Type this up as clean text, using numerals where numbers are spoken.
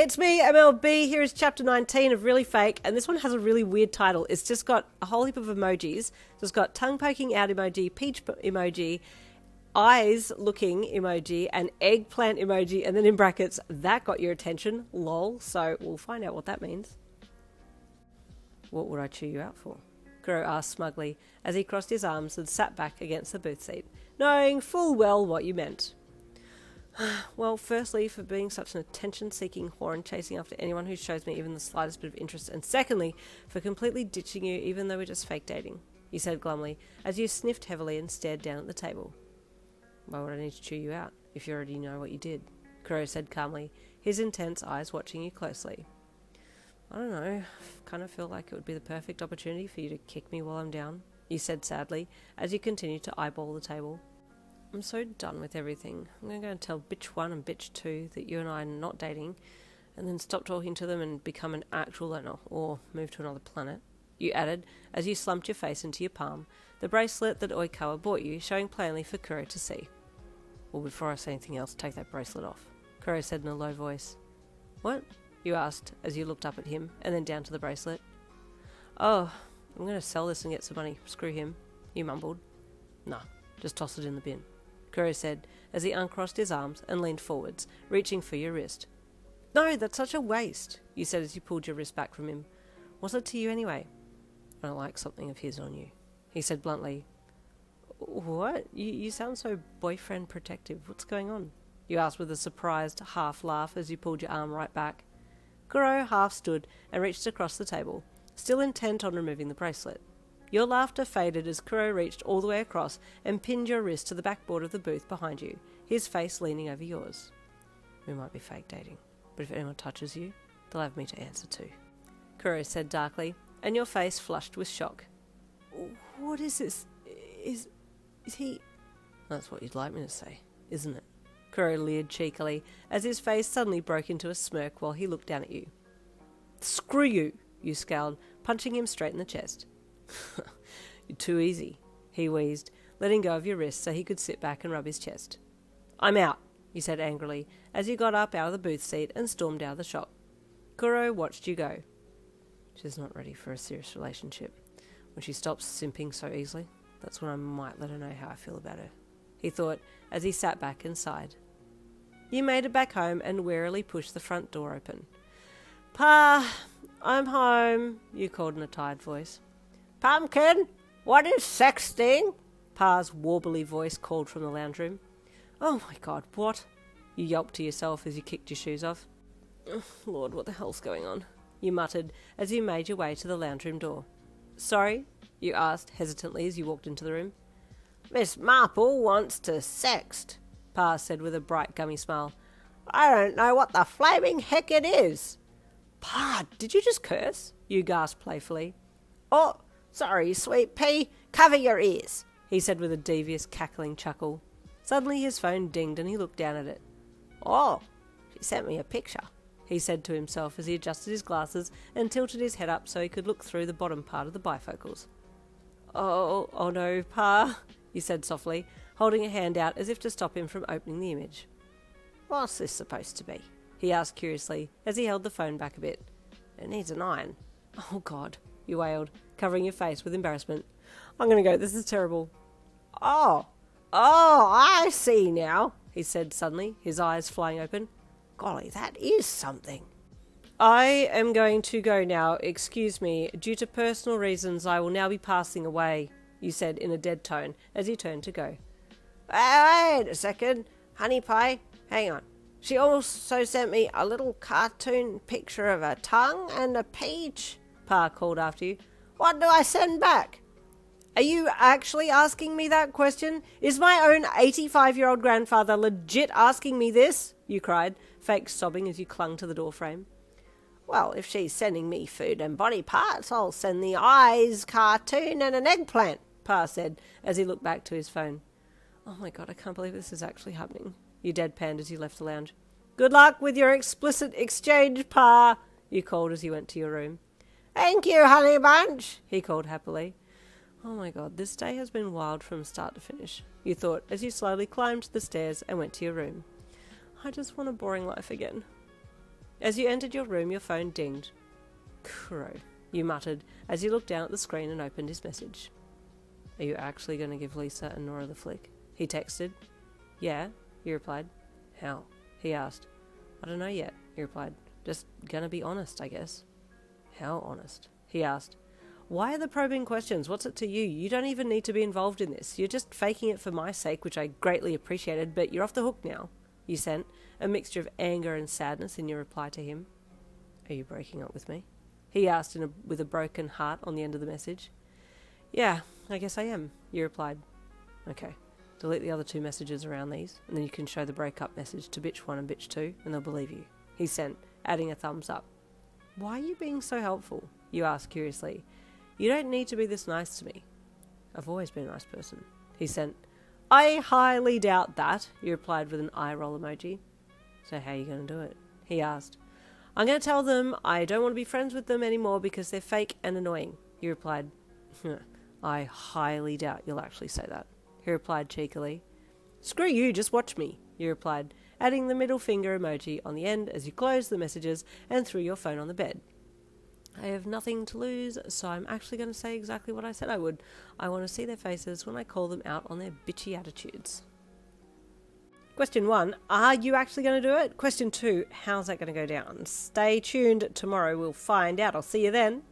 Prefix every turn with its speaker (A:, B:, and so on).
A: Hey, it's me, MLB. Here is chapter 19 of Really Fake, and this one has a really weird title. It's just got a whole heap of emojis. So it's got tongue poking out emoji, peach emoji, eyes looking emoji, and eggplant emoji, and then in brackets, that got your attention, lol. So we'll find out what that means. What would I chew you out for? Kuroo asked smugly as he crossed his arms and sat back against the booth seat, knowing full well what you meant. Well, firstly, for being such an attention-seeking whore chasing after anyone who shows me even the slightest bit of interest, and secondly, for completely ditching you even though we're just fake dating, he said glumly, as you sniffed heavily and stared down at the table. Why would I need to chew you out, if you already know what you did? Kuroo said calmly, his intense eyes watching you closely. I don't know, I kind of feel like it would be the perfect opportunity for you to kick me while I'm down, you said sadly, as you continued to eyeball the table. I'm so done with everything. I'm going to go and tell bitch 1 and bitch 2 that you and I are not dating, and then stop talking to them and become an actual learner, or move to another planet, you added, as you slumped your face into your palm, the bracelet that Ayuko bought you, showing plainly for Kuroo to see. Well, before I say anything else, take that bracelet off, Kuroo said in a low voice. What? You asked, as you looked up at him, and then down to the bracelet. Oh, I'm going to sell this and get some money. Screw him, you mumbled. Nah, just toss it in the bin, Kuroo said, as he uncrossed his arms and leaned forwards, reaching for your wrist. No, that's such a waste, you said as you pulled your wrist back from him. What's it to you anyway? I don't like something of his on you, he said bluntly. What? You sound so boyfriend protective. What's going on? You asked with a surprised half laugh as you pulled your arm right back. Kuroo half stood and reached across the table, still intent on removing the bracelet. Your laughter faded as Kuroo reached all the way across and pinned your wrist to the backboard of the booth behind you, his face leaning over yours. We might be fake dating, but if anyone touches you, they'll have me to answer to, Kuroo said darkly, and your face flushed with shock. What is this? Is he... That's what you'd like me to say, isn't it? Kuroo leered cheekily, as his face suddenly broke into a smirk while he looked down at you. Screw you, you scowled, punching him straight in the chest. You're too easy, he wheezed, letting go of your wrist so he could sit back and rub his chest. I'm out, you said angrily, as you got up out of the booth seat and stormed out of the shop. Kuroo watched you go. She's not ready for a serious relationship. When she stops simping so easily, that's when I might let her know how I feel about her, he thought, as he sat back and sighed. You made it back home and wearily pushed the front door open. Pa, I'm home, you called in a tired voice. Pumpkin, what is sexting? Pa's warbly voice called from the lounge room. Oh my god, what? You yelped to yourself as you kicked your shoes off. Oh, Lord, what the hell's going on? You muttered as you made your way to the lounge room door. Sorry? You asked hesitantly as you walked into the room. Miss Marple wants to sext, Pa said with a bright gummy smile. I don't know what the flaming heck it is. Pa, did you just curse? You gasped playfully. Oh, sorry, sweet pea. Cover your ears, he said with a devious cackling chuckle. Suddenly his phone dinged and he looked down at it. Oh, she sent me a picture, he said to himself as he adjusted his glasses and tilted his head up so he could look through the bottom part of the bifocals. Oh no, Pa, he said softly, holding a hand out as if to stop him from opening the image. What's this supposed to be? He asked curiously as he held the phone back a bit. It needs an iron. Oh God, you wailed, covering your face with embarrassment. I'm going to go, this is terrible. Oh, I see now, he said suddenly, his eyes flying open. Golly, that is something. I am going to go now, excuse me. Due to personal reasons, I will now be passing away, you said in a dead tone as he turned to go. Wait a second, honey pie, hang on. She also sent me a little cartoon picture of a tongue and a peach, Pa called after you. What do I send back? Are you actually asking me that question? Is my own 85-year-old grandfather legit asking me this? You cried, fake sobbing as you clung to the doorframe. Well, if she's sending me food and body parts, I'll send the eyes, cartoon and an eggplant, Pa said as he looked back to his phone. Oh my God, I can't believe this is actually happening. You deadpanned as you left the lounge. Good luck with your explicit exchange, Pa, you called as you went to your room. Thank you, honey bunch, he called happily. Oh my God, this day has been wild from start to finish, you thought as you slowly climbed the stairs and went to your room. I just want a boring life again. As you entered your room, your phone dinged. Kuroo, you muttered as you looked down at the screen and opened his message. Are you actually going to give Liisa and Nora the flick? He texted. Yeah, he replied. How? He asked. I don't know yet, he replied. Just gonna be honest, I guess. How honest? He asked. Why are the probing questions? What's it to you? You don't even need to be involved in this. You're just faking it for my sake, which I greatly appreciated, but you're off the hook now, you sent, a mixture of anger and sadness in your reply to him. Are you breaking up with me? He asked with a broken heart on the end of the message. Yeah, I guess I am, you replied. Okay, delete the other 2 messages around these, and then you can show the breakup message to bitch 1 and bitch 2, and they'll believe you, he sent, adding a thumbs up. Why are you being so helpful? You asked curiously. You don't need to be this nice to me. I've always been a nice person, he sent. I highly doubt that, you replied with an eye roll emoji. So how are you going to do it? He asked. I'm going to tell them I don't want to be friends with them anymore because they're fake and annoying, he replied. I highly doubt you'll actually say that, he replied cheekily. Screw you, just watch me, you replied, adding the middle finger emoji on the end as you closed the messages and threw your phone on the bed. I have nothing to lose, so I'm actually going to say exactly what I said I would. I want to see their faces when I call them out on their bitchy attitudes. Question 1, are you actually going to do it? Question 2, how's that going to go down? Stay tuned, tomorrow we'll find out. I'll see you then.